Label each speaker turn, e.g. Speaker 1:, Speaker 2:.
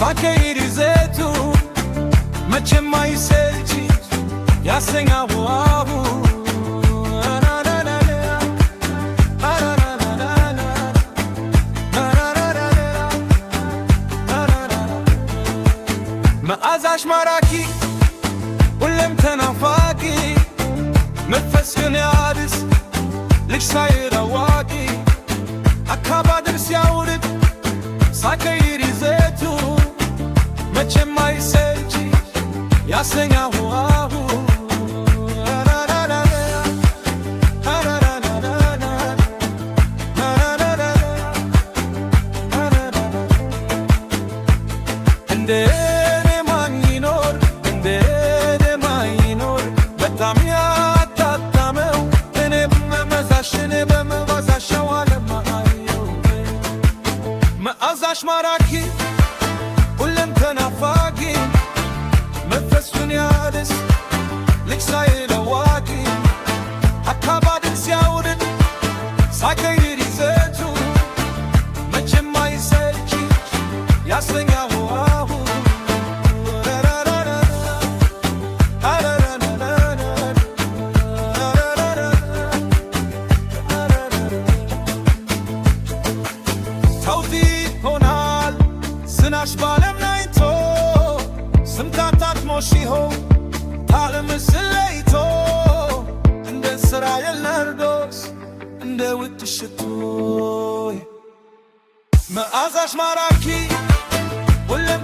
Speaker 1: ሳከይር ይዘቱ መቼም አይሰልች ያሰኛው አቡ መዓዛሽ ማራኪ ሁሌም ተናፋቂ መንፈስን ያድስ ልጅ ሳይል አዋቂ አካባድር ሲያውርድ ሳከይር ይዘቱ መቼም አይሰልች ያሰኛው አቡ እንደኔ ማን ይኖር እንደኔ ማን ይኖር በጣም ያጣጣመው እኔ በመዛሽ እኔ በመባዛሽ ዋለማየው መዓዛሽ ማራኪ ሁሌም ተናፋቂ መንፈሱን ያድስ ልጅ ሳይል አዋቂ አካባድን ሲያውርድ ሳከይር ይዘቱ መቼም አይሰልች ያሰኛው አቡ ተውፊት ሆናል ዝናሽ ባለም ናይቶ ስምታታት ሞሺሆ ታለምስል ለይቶ እንደ እስራኤል ናርዶስ እንደ ውድ ሽቶ መዓዛሽ ማራኪ ሁሌም